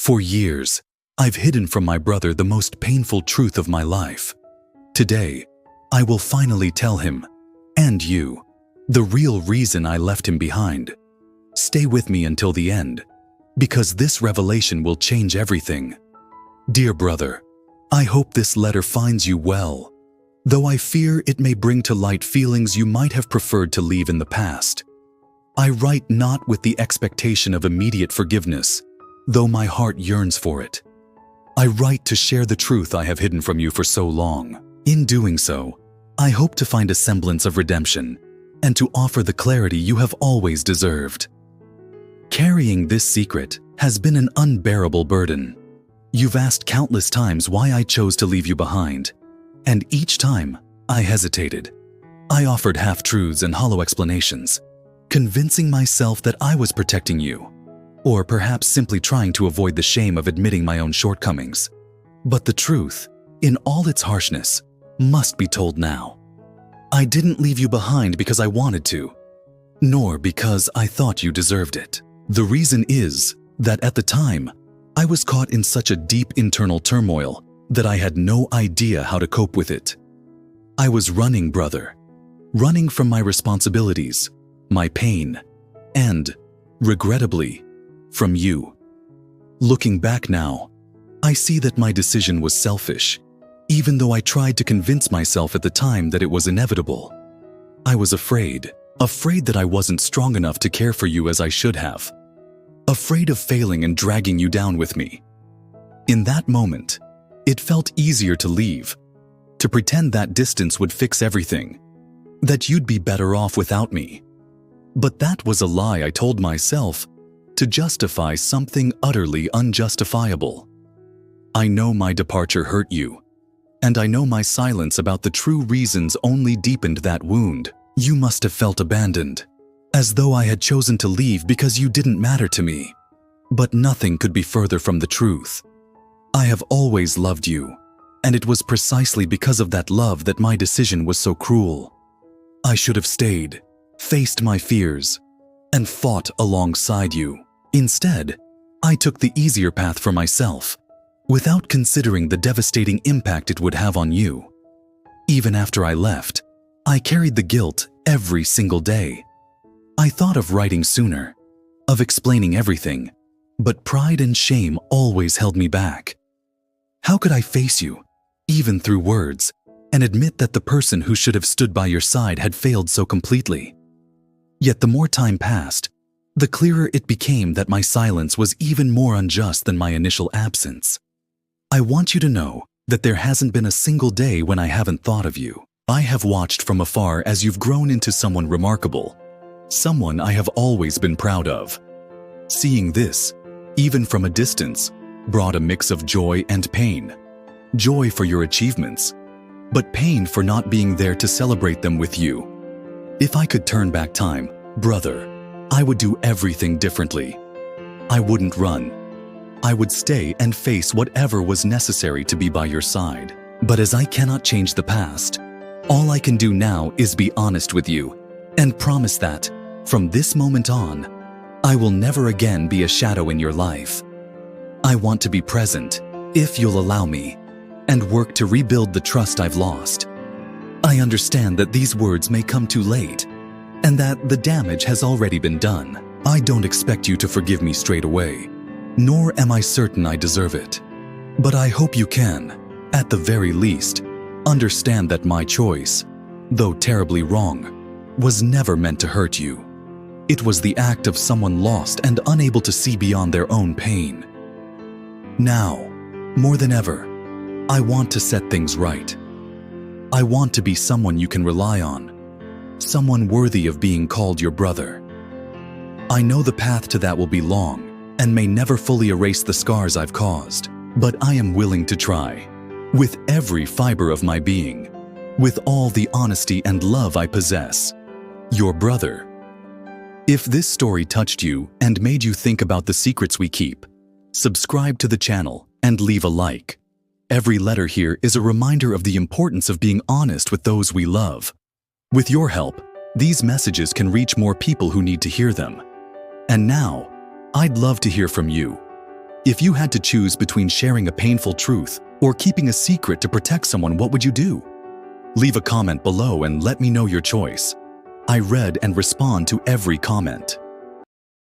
For years, I've hidden from my brother the most painful truth of my life. Today, I will finally tell him, and you, the real reason I left him behind. Stay with me until the end, because this revelation will change everything. Dear brother, I hope this letter finds you well, though I fear it may bring to light feelings you might have preferred to leave in the past. I write not with the expectation of immediate forgiveness, though my heart yearns for it. I write to share the truth I have hidden from you for so long. In doing so, I hope to find a semblance of redemption and to offer the clarity you have always deserved. Carrying this secret has been an unbearable burden. You've asked countless times why I chose to leave you behind, and each time I hesitated. I offered half-truths and hollow explanations, convincing myself that I was protecting you, or perhaps simply trying to avoid the shame of admitting my own shortcomings. But the truth, in all its harshness, must be told now. I didn't leave you behind because I wanted to, nor because I thought you deserved it. The reason is that at the time, I was caught in such a deep internal turmoil that I had no idea how to cope with it. I was running, brother, running from my responsibilities, my pain, and, regrettably, from you. Looking back now, I see that my decision was selfish, even though I tried to convince myself at the time that it was inevitable. I was afraid that I wasn't strong enough to care for you as I should have, afraid of failing and dragging you down with me. In that moment, it felt easier to leave, to pretend that distance would fix everything, that you'd be better off without me. But that was a lie I told myself to justify something utterly unjustifiable. I know my departure hurt you, and I know my silence about the true reasons only deepened that wound. You must have felt abandoned, as though I had chosen to leave because you didn't matter to me. But nothing could be further from the truth. I have always loved you, and it was precisely because of that love that my decision was so cruel. I should have stayed, faced my fears, and fought alongside you. Instead, I took the easier path for myself, without considering the devastating impact it would have on you. Even after I left, I carried the guilt every single day. I thought of writing sooner, of explaining everything, but pride and shame always held me back. How could I face you, even through words, and admit that the person who should have stood by your side had failed so completely? Yet the more time passed, the clearer it became that my silence was even more unjust than my initial absence. I want you to know that there hasn't been a single day when I haven't thought of you. I have watched from afar as you've grown into someone remarkable, someone I have always been proud of. Seeing this, even from a distance, brought a mix of joy and pain. Joy for your achievements, but pain for not being there to celebrate them with you. If I could turn back time, brother, I would do everything differently. I wouldn't run. I would stay and face whatever was necessary to be by your side. But as I cannot change the past, all I can do now is be honest with you and promise that, from this moment on, I will never again be a shadow in your life. I want to be present, if you'll allow me, and work to rebuild the trust I've lost. I understand that these words may come too late, and that the damage has already been done. I don't expect you to forgive me straight away, nor am I certain I deserve it. But I hope you can, at the very least, understand that my choice, though terribly wrong, was never meant to hurt you. It was the act of someone lost and unable to see beyond their own pain. Now, more than ever, I want to set things right. I want to be someone you can rely on, someone worthy of being called your brother. I know the path to that will be long and may never fully erase the scars I've caused, but I am willing to try, with every fiber of my being, with all the honesty and love I possess. Your brother. If this story touched you and made you think about the secrets we keep, subscribe to the channel and leave a like. Every letter here is a reminder of the importance of being honest with those we love. With your help, these messages can reach more people who need to hear them. And now, I'd love to hear from you. If you had to choose between sharing a painful truth or keeping a secret to protect someone, what would you do? Leave a comment below and let me know your choice. I read and respond to every comment.